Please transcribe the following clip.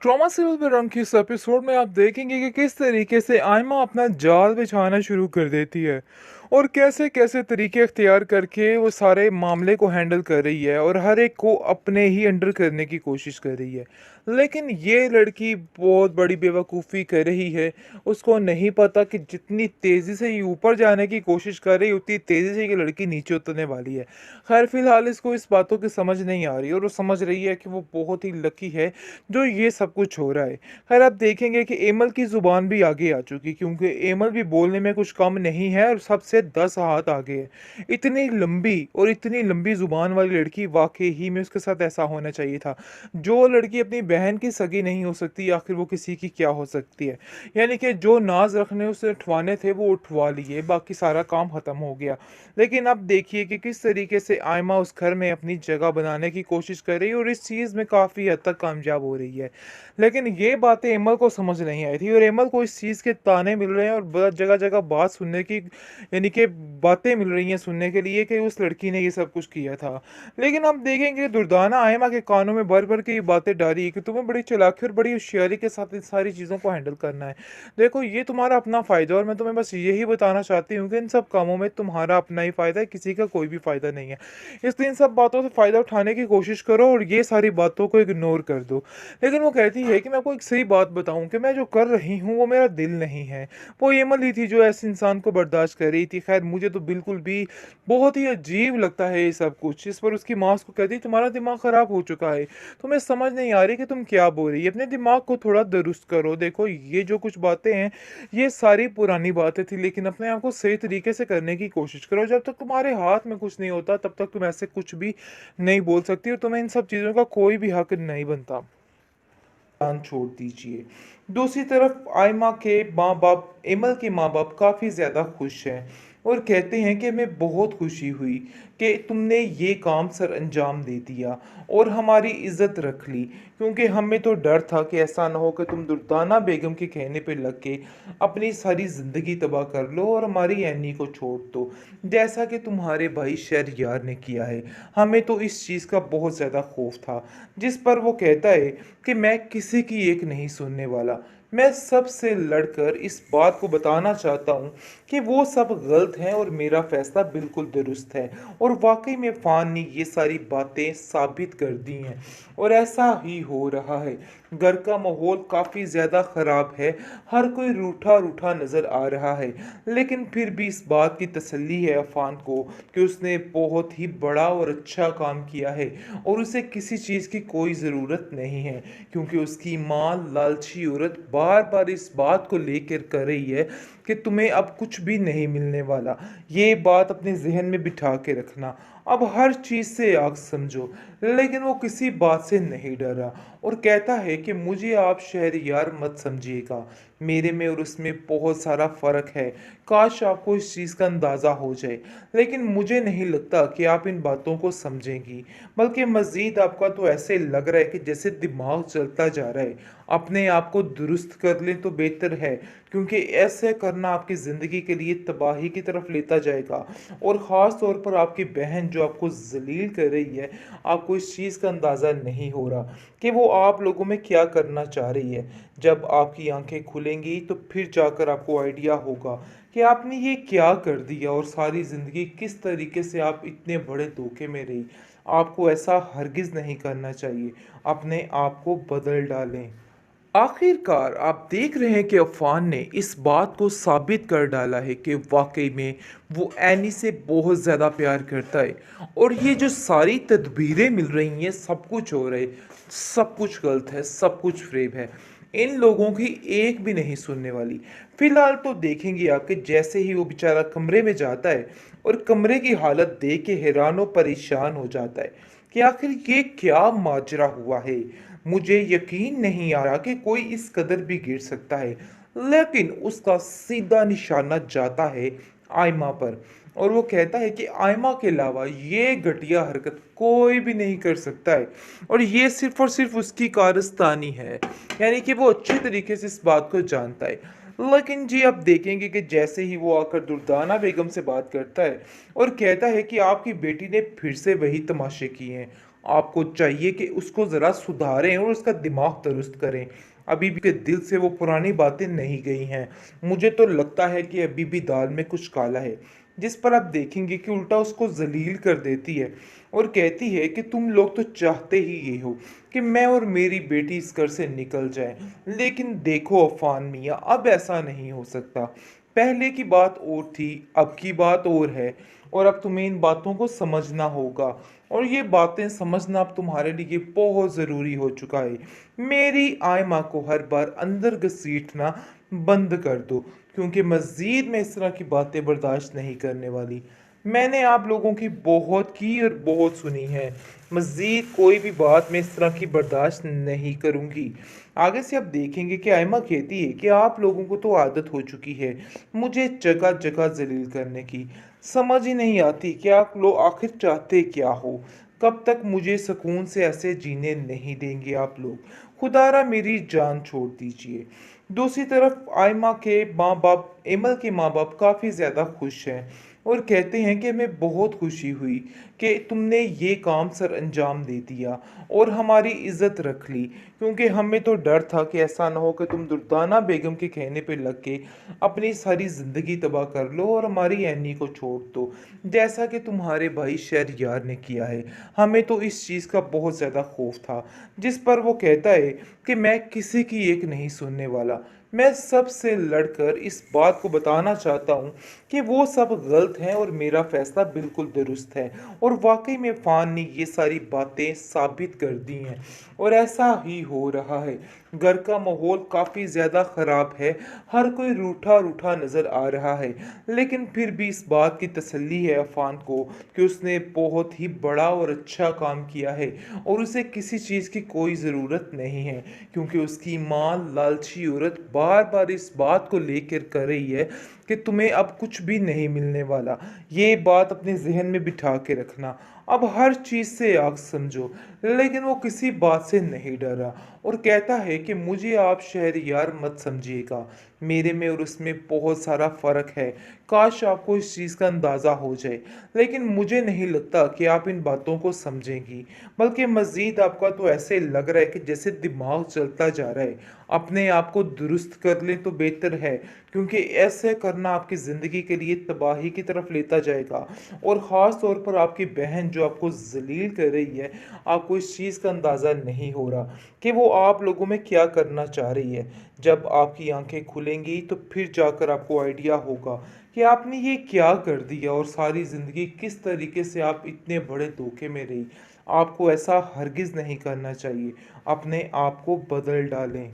Trauma serial पे रंग की इस एपिसोड में आप देखेंगे कि किस तरीके से आयमा अपना जाल बिछाना शुरू कर देती है और कैसे कैसे तरीके अख्तियार करके वो सारे मामले को हैंडल कर रही है और हर एक को अपने ही अंडर करने की कोशिश कर रही है। लेकिन ये लड़की बहुत बड़ी बेवकूफ़ी कर रही है। उसको नहीं पता कि जितनी तेज़ी से ये ऊपर जाने की कोशिश कर रही है उतनी तेज़ी से ये लड़की नीचे उतरने वाली है। खैर फिलहाल इसको इस बातों की समझ नहीं आ रही और वो समझ रही है कि वो बहुत ही लकी है जो ये सब कुछ हो रहा है। खैर आप देखेंगे कि एमल की ज़ुबान भी आगे आ चुकी, क्योंकि एमल भी बोलने में कुछ कम नहीं है और सबसे 10 हाथ आगे है। इतनी लंबी और इतनी लंबी ज़ुबान वाली लड़की वाक़ई ही में उसके साथ ऐसा होना चाहिए था। जो लड़की अपनी बहन की सगी नहीं हो सकती आखिर वो किसी की क्या हो सकती है। यानी कि जो नाज़ रखने उसे उठवाने थे वो उठवा लिए, बाकी सारा काम ख़त्म हो गया। लेकिन अब देखिए कि किस तरीके से आयमा उस घर में अपनी जगह बनाने की कोशिश कर रही है और इस चीज़ में काफ़ी हद तक कामयाब हो रही है। लेकिन ये बातें एमल को समझ नहीं आई थी और एमल को इस चीज़ के ताने मिल रहे हैं और जगह जगह बात सुनने की, यानी कि बातें मिल रही हैं सुनने के लिए कि उस लड़की ने ये सब कुछ किया था। लेकिन हम देखेंगे दुर्दाना आयमा के कानों में भर भर के ये बातें डाली कि तुम्हें बड़ी चालाकी और बड़ी होशियारी के साथ इन सारी चीज़ों को हैंडल करना है। देखो ये तुम्हारा अपना फ़ायदा है और मैं तुम्हें बस यही बताना चाहती हूँ कि इन सब कामों में तुम्हारा अपना ही फ़ायदा है, किसी का कोई भी फ़ायदा नहीं है। इसलिए इन सब बातों से फ़ायदा उठाने की कोशिश करो और ये सारी बातों को इग्नोर कर दो। लेकिन वो कहती है कि मैं आपको एक सही बात बताऊँ कि मैं जो कर रही हूँ वो मेरा दिल नहीं है। वो एमल ही थी जो ऐसे इंसान को बर्दाश्त कर रही थी। ख़ैर मुझे तो बिल्कुल भी बहुत ही अजीब लगता है ये सब कुछ। इस पर उसकी माँ उसको कहती है तुम्हारा दिमाग ख़राब हो चुका है। तुम्हें समझ नहीं आ रही कि तुम क्या बोल रही है। अपने दिमाग को थोड़ा दुरुस्त करो। देखो ये जो कुछ बातें हैं ये सारी पुरानी बातें थी, लेकिन अपने आप को सही तरीके से करने की कोशिश करो। जब तक तुम्हारे हाथ में कुछ नहीं होता तब तक तुम ऐसे कुछ भी नहीं बोल सकती और तुम्हें इन सब चीज़ों का कोई भी हक नहीं बनता। जान छोड़ दीजिए। दूसरी तरफ आयमा के माँ-बाप, एमल के माँ-बाप काफ़ी ज़्यादा खुश हैं और कहते हैं कि हमें बहुत खुशी हुई कि तुमने ये काम सर अंजाम दे दिया और हमारी इज़्ज़त रख ली, क्योंकि हमें तो डर था कि ऐसा ना हो कि तुम दुर्दाना बेगम के कहने पे लग के अपनी सारी ज़िंदगी तबाह कर लो और हमारी एनी को छोड़ दो, जैसा कि तुम्हारे भाई शहरयार ने किया है। हमें तो इस चीज़ का बहुत ज़्यादा खौफ था। जिस पर वो कहता है कि मैं किसी की एक नहीं सुनने वाला। मैं सबसे लड़कर इस बात को बताना चाहता हूँ कि वो सब गलत हैं और मेरा फैसला बिल्कुल दुरुस्त है। और वाकई में फ़ान ने ये सारी बातें साबित कर दी हैं और ऐसा ही हो रहा है। घर का माहौल काफ़ी ज़्यादा ख़राब है। हर कोई रूठा रूठा नज़र आ रहा है, लेकिन फिर भी इस बात की तसल्ली है अफ़ान को कि उसने बहुत ही बड़ा और अच्छा काम किया है और उसे किसी चीज़ की कोई ज़रूरत नहीं है, क्योंकि उसकी माँ लालची औरत बार बार इस बात को लेकर कर रही है कि तुम्हें अब कुछ भी नहीं मिलने वाला। ये बात अपने जहन में बिठा के रखना। अब हर चीज़ से आग समझो। लेकिन वो किसी बात से नहीं डरा और कहता है कि मुझे आप शहरयार मत समझिएगा। मेरे में और उसमें बहुत सारा फ़र्क है। काश आपको इस चीज़ का अंदाज़ा हो जाए, लेकिन मुझे नहीं लगता कि आप इन बातों को समझेंगी। बल्कि मज़ीद आपका तो ऐसे लग रहा है कि जैसे दिमाग चलता जा रहा है। अपने आप को दुरुस्त कर लें तो बेहतर है, क्योंकि ऐसे करना आपकी ज़िंदगी के लिए तबाही की तरफ लेता जाएगा। और ख़ास तौर पर आपकी बहन जो आपको ज़लील कर रही है, आपको इस चीज़ का अंदाज़ा नहीं हो रहा कि वो आप लोगों में क्या करना चाह रही है। जब आपकी आंखें खुलेंगी तो फिर जाकर आपको आइडिया होगा कि आपने ये क्या कर दिया और सारी ज़िंदगी किस तरीके से आप इतने बड़े धोखे में रही। आपको ऐसा हरगिज़ नहीं करना चाहिए। अपने आप को बदल डालें। आखिरकार आप देख रहे हैं कि अफ़ान ने इस बात को साबित कर डाला है कि वाकई में वो एनी से बहुत ज़्यादा प्यार करता है और ये जो सारी तदबीरें मिल रही हैं सब कुछ हो रहा है, सब कुछ गलत है, सब कुछ फ़रेब है। इन लोगों की एक भी नहीं सुनने वाली। फ़िलहाल तो देखेंगे आप कि जैसे ही वो बेचारा कमरे में जाता है और कमरे की हालत देख के हैरान और परेशान हो जाता है कि आखिर ये क्या माजरा हुआ है। मुझे यकीन नहीं आ रहा कि कोई इस कदर भी गिर सकता है। लेकिन उसका सीधा निशाना जाता है आयमा पर और वो कहता है कि आयमा के अलावा ये घटिया हरकत कोई भी नहीं कर सकता है और ये सिर्फ और सिर्फ उसकी कारस्तानी है। यानी कि वो अच्छे तरीके से इस बात को जानता है। लेकिन जी आप देखेंगे कि जैसे ही वो आकर दुर्दाना बेगम से बात करता है और कहता है कि आपकी बेटी ने फिर से वही तमाशे किए हैं, आपको चाहिए कि उसको ज़रा सुधारें और उसका दिमाग दुरुस्त करें। अभी भी के दिल से वो पुरानी बातें नहीं गई हैं। मुझे तो लगता है कि अभी भी दाल में कुछ काला है। जिस पर आप देखेंगे कि उल्टा उसको ज़लील कर देती है और कहती है कि तुम लोग तो चाहते ही ये हो कि मैं और मेरी बेटी इस घर से निकल जाए। लेकिन देखो अफ़ान मियाँ, अब ऐसा नहीं हो सकता। पहले की बात और थी, अब की बात और है, और अब तुम्हें इन बातों को समझना होगा। और ये बातें समझना अब तुम्हारे लिए बहुत ज़रूरी हो चुका है। मेरी आयमा को हर बार अंदर घसीटना बंद कर दो, क्योंकि मज़ीद मैं इस तरह की बातें बर्दाश्त नहीं करने वाली। मैंने आप लोगों की बहुत की और बहुत सुनी है। मज़ीद कोई भी बात मैं इस तरह की बर्दाश्त नहीं करूँगी। आगे से आप देखेंगे कि आयमा कहती है कि आप लोगों को तो आदत हो चुकी है मुझे जगह जगह जलील करने की। समझ ही नहीं आती कि आप लोग आखिर चाहते क्या हो। कब तक मुझे सुकून से ऐसे जीने नहीं देंगे आप लोग। खुदारा मेरी जान छोड़ दीजिए। दूसरी तरफ आयमा के माँ बाप, एमल के माँ बाप काफ़ी ज़्यादा खुश हैं और कहते हैं कि हमें बहुत खुशी हुई कि तुमने ये काम सर अंजाम दे दिया और हमारी इज्जत रख ली, क्योंकि हमें तो डर था कि ऐसा ना हो कि तुम दुर्दाना बेगम के कहने पे लग के अपनी सारी ज़िंदगी तबाह कर लो और हमारी ऐनी को छोड़ दो, जैसा कि तुम्हारे भाई शहरयार ने किया है। हमें तो इस चीज़ का बहुत ज़्यादा खौफ था। जिस पर वो कहता है कि मैं किसी की एक नहीं सुनने वाला। मैं सबसे लड़कर इस बात को बताना चाहता हूँ कि वो सब गलत हैं और मेरा फैसला बिल्कुल दुरुस्त है। और वाकई में फ़ान ने ये सारी बातें साबित कर दी हैं और ऐसा ही हो रहा है। घर का माहौल काफ़ी ज़्यादा ख़राब है। हर कोई रूठा रूठा नज़र आ रहा है, लेकिन फिर भी इस बात की तसल्ली है अफ़ान को कि उसने बहुत ही बड़ा और अच्छा काम किया है और उसे किसी चीज़ की कोई ज़रूरत नहीं है, क्योंकि उसकी माँ लालची औरत बार बार इस बात को लेकर कर रही है कि तुम्हें अब कुछ भी नहीं मिलने वाला। ये बात अपने जहन में बिठा के रखना। अब हर चीज़ से आग समझो। लेकिन वो किसी बात से नहीं डरा और कहता है कि मुझे आप शहरयार मत समझिएगा। मेरे में और उसमें बहुत सारा फ़र्क है। काश आपको इस चीज़ का अंदाज़ा हो जाए, लेकिन मुझे नहीं लगता कि आप इन बातों को समझेंगी। बल्कि मज़ीद आपका तो ऐसे लग रहा है कि जैसे दिमाग चलता जा रहा है। अपने आप को दुरुस्त कर लें तो बेहतर है, क्योंकि ऐसे करना आपकी ज़िंदगी के लिए तबाही की तरफ लेता जाएगा। और ख़ास तौर पर आपकी बहन जो आपको ज़लील कर रही है, आपको इस चीज़ का अंदाज़ा नहीं हो रहा कि वो आप लोगों में क्या करना चाह रही है। जब आपकी आंखें खुलेंगी तो फिर जाकर आपको आइडिया होगा कि आपने ये क्या कर दिया और सारी ज़िंदगी किस तरीके से आप इतने बड़े धोखे में रही। आपको ऐसा हरगिज़ नहीं करना चाहिए। अपने आप को बदल डालें।